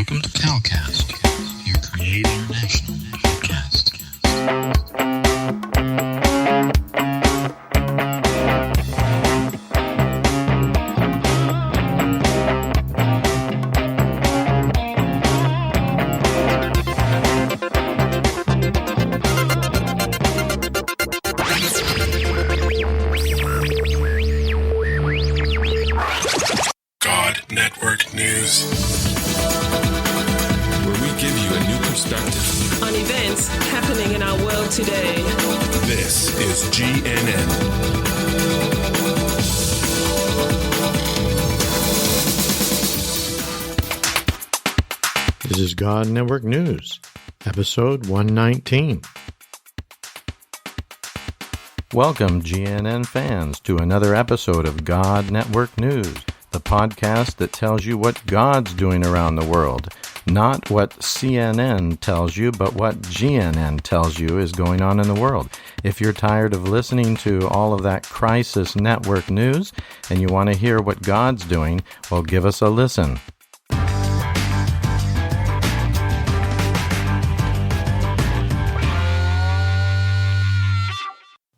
Welcome to CalCast, your Create International podcast. God Network News, where we give you a new perspective on events happening in our world today. This is GNN. This is God Network News, episode 119. Welcome, GNN fans, to another episode of God Network News, the podcast that tells you what God's doing around the world. Not what CNN tells you, but what GNN tells you is going on in the world. If you're tired of listening to all of that crisis network news and you want to hear what God's doing, well, give us a listen.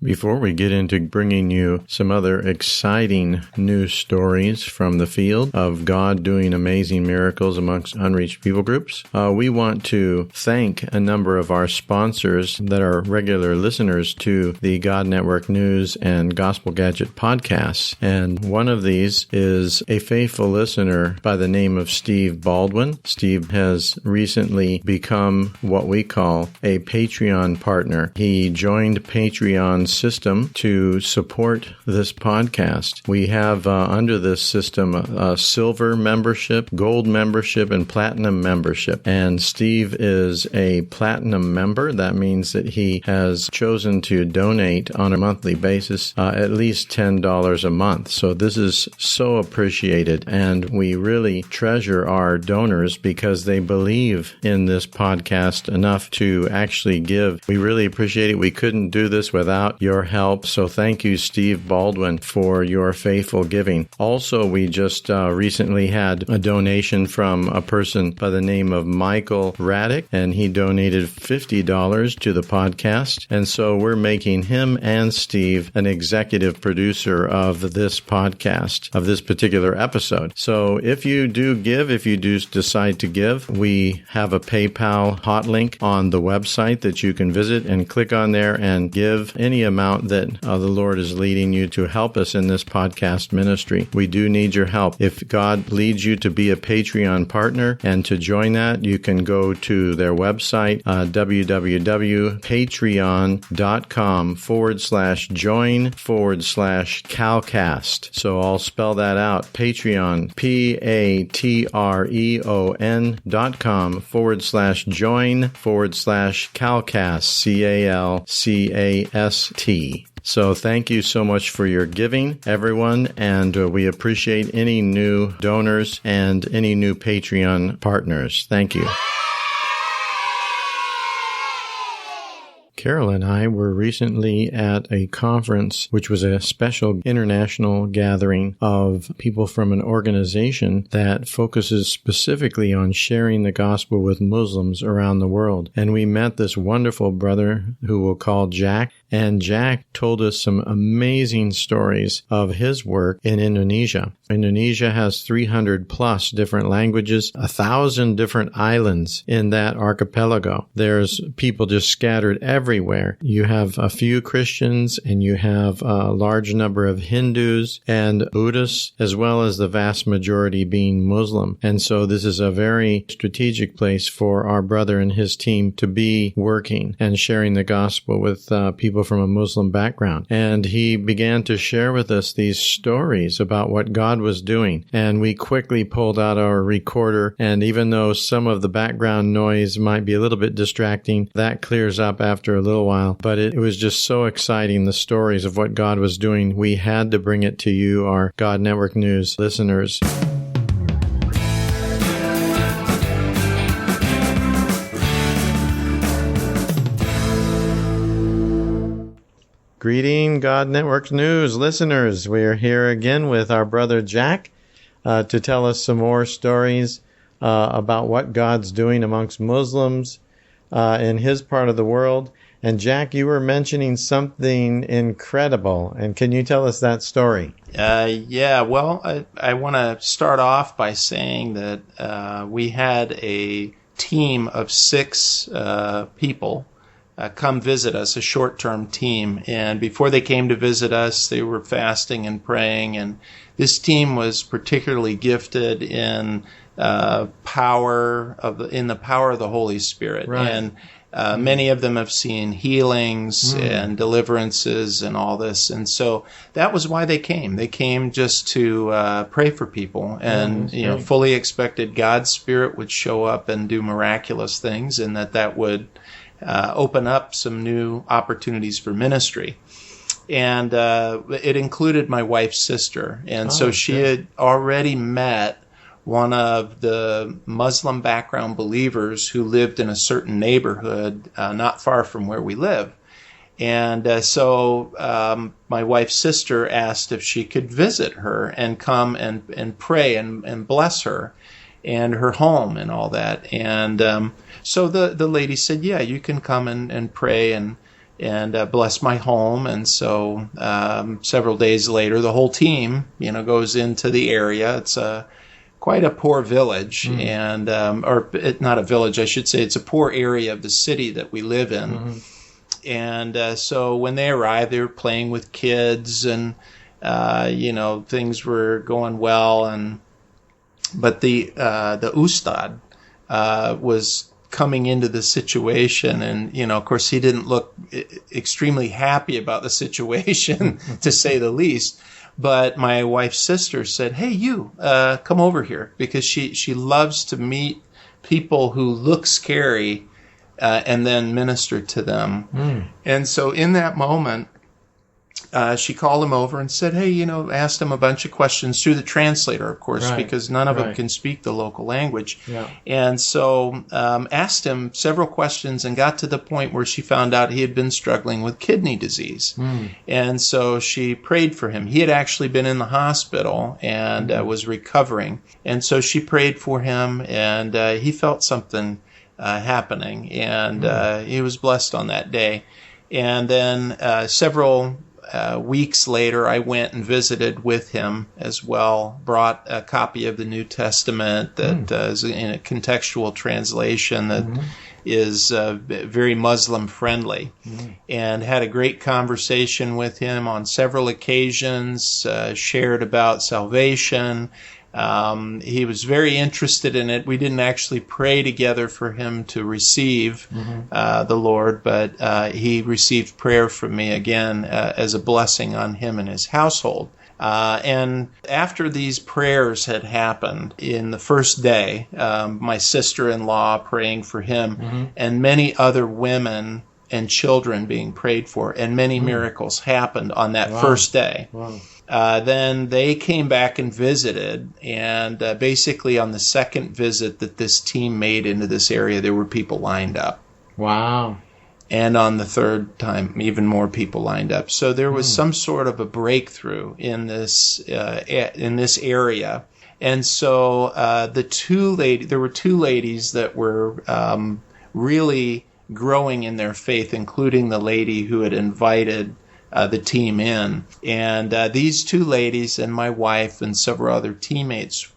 Before we get into bringing you some other exciting news stories from the field of God doing amazing miracles amongst unreached people groups, we want to thank a number of our sponsors that are regular listeners to the God Network News and Gospel Gadget podcasts. And one of these is a faithful listener by the name of Steve Baldwin. Steve has recently become what we call a Patreon partner. He joined Patreon's system to support this podcast. We have under this system a silver membership, gold membership, and platinum membership. And Steve is a platinum member. That means that he has chosen to donate on a monthly basis at least $10 a month. So this is so appreciated, and we really treasure our donors because they believe in this podcast enough to actually give. We really appreciate it. We couldn't do this without your help. So thank you, Steve Baldwin, for your faithful giving. Also, we just recently had a donation from a person by the name of Michael Raddick, and he donated $50 to the podcast. And so we're making him and Steve an executive producer of this podcast, of this particular episode. So if you do give, if you do decide to give, we have a PayPal hot link on the website that you can visit and click on there and give any amount that the Lord is leading you to help us in this podcast ministry. We do need your help. If God leads you to be a Patreon partner and to join that, you can go to their website, www.patreon.com/join/CalCast. So I'll spell that out. Patreon, patreon.com/join/CalCast, CALCAST. So thank you so much for your giving, everyone, and we appreciate any new donors and any new Patreon partners. Thank you. Carol and I were recently at a conference, which was a special international gathering of people from an organization that focuses specifically on sharing the gospel with Muslims around the world. And we met this wonderful brother who we'll call Jack. And Jack told us some amazing stories of his work in Indonesia. Indonesia has 300 plus different languages, 1,000 different islands in that archipelago. There's people just scattered everywhere. You have a few Christians and you have a large number of Hindus and Buddhists, as well as the vast majority being Muslim. And so this is a very strategic place for our brother and his team to be working and sharing the gospel with people from a Muslim background. And he began to share with us these stories about what God was doing. And we quickly pulled out our recorder. And even though some of the background noise might be a little bit distracting, that clears up after a little while. But it was just so exciting, the stories of what God was doing. We had to bring it to you, our God Network News listeners. Greeting, God Network News listeners. We are here again with our brother Jack to tell us some more stories about what God's doing amongst Muslims in his part of the world. And Jack, you were mentioning something incredible. And can you tell us that story? Yeah, well, I want to start off by saying that we had a team of 6 people come visit us, a short-term team. And before they came to visit us, they were fasting and praying. And this team was particularly gifted in the power of the Holy Spirit. Right. And many of them have seen healings and deliverances and all this. And so that was why they came. They came just to pray for people and, fully expected God's Spirit would show up and do miraculous things, and that would open up some new opportunities for ministry. And it included my wife's sister. And so she had already met one of the Muslim background believers who lived in a certain neighborhood not far from where we live. And so my wife's sister asked if she could visit her and come and pray and bless her and her home and all that. And so the lady said, yeah, you can come and pray and bless my home. And so several days later, the whole team, goes into the area. It's quite a poor village, and or not a village, I should say. It's a poor area of the city that we live in. And so when they arrived, they were playing with kids, and things were going well. But the ustad was coming into the situation, and of course he didn't look extremely happy about the situation, to say the least. But my wife's sister said, hey, you, come over here, because she loves to meet people who look scary and then minister to them. And so in that moment, she called him over and said, hey, asked him a bunch of questions through the translator, of course, because none of them can speak the local language. Yeah. And so asked him several questions and got to the point where she found out he had been struggling with kidney disease. And so she prayed for him. He had actually been in the hospital and was recovering. And so she prayed for him, and he felt something happening, and he was blessed on that day. And then several weeks later, I went and visited with him as well, brought a copy of the New Testament that is in a contextual translation that is very Muslim friendly, and had a great conversation with him on several occasions, shared about salvation. He was very interested in it. We didn't actually pray together for him to receive the Lord, but he received prayer from me again as a blessing on him and his household. And after these prayers had happened in the first day, my sister-in-law praying for him, and many other women and children being prayed for, and many miracles happened on that first day. Then they came back and visited, and basically on the second visit that this team made into this area, there were people lined up. Wow. And on the third time, even more people lined up. So there was some sort of a breakthrough in this area. And so there were 2 ladies that were really growing in their faith, including the lady who had invited the team in. And these 2 ladies and my wife and several other teammates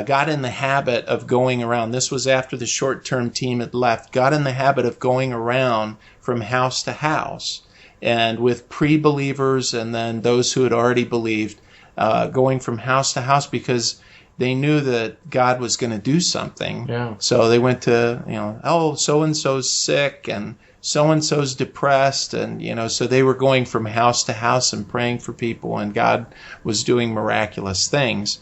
got in the habit of going around. This was after the short-term team had left. Got in the habit of going around from house to house, and with pre-believers and then those who had already believed, going from house to house, because they knew that God was going to do something. Yeah. So they went to, so-and-so's sick and so-and-so's depressed, and, so they were going from house to house and praying for people, and God was doing miraculous things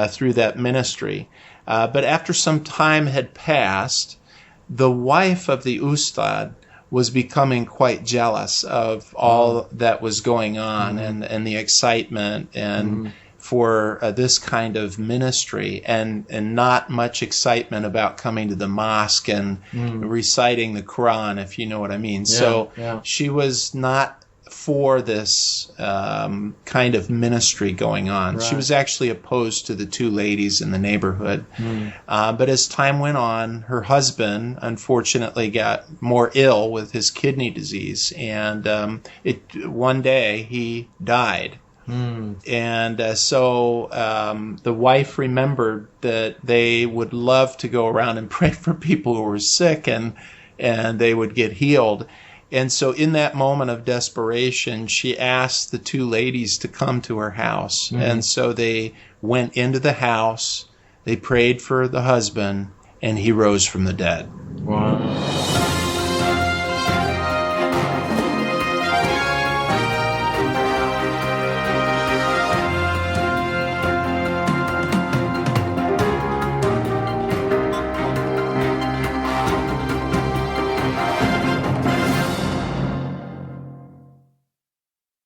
through that ministry. But after some time had passed, the wife of the Ustad was becoming quite jealous of all that was going on and the excitement and for this kind of ministry, and not much excitement about coming to the mosque and reciting the Quran, if you know what I mean. She was not for this kind of ministry going on. Right. She was actually opposed to the two ladies in the neighborhood. But as time went on, her husband unfortunately got more ill with his kidney disease, and one day he died. And so the wife remembered that they would love to go around and pray for people who were sick, and they would get healed. And so in that moment of desperation, she asked the two ladies to come to her house. And so they went into the house, they prayed for the husband, and he rose from the dead. Wow.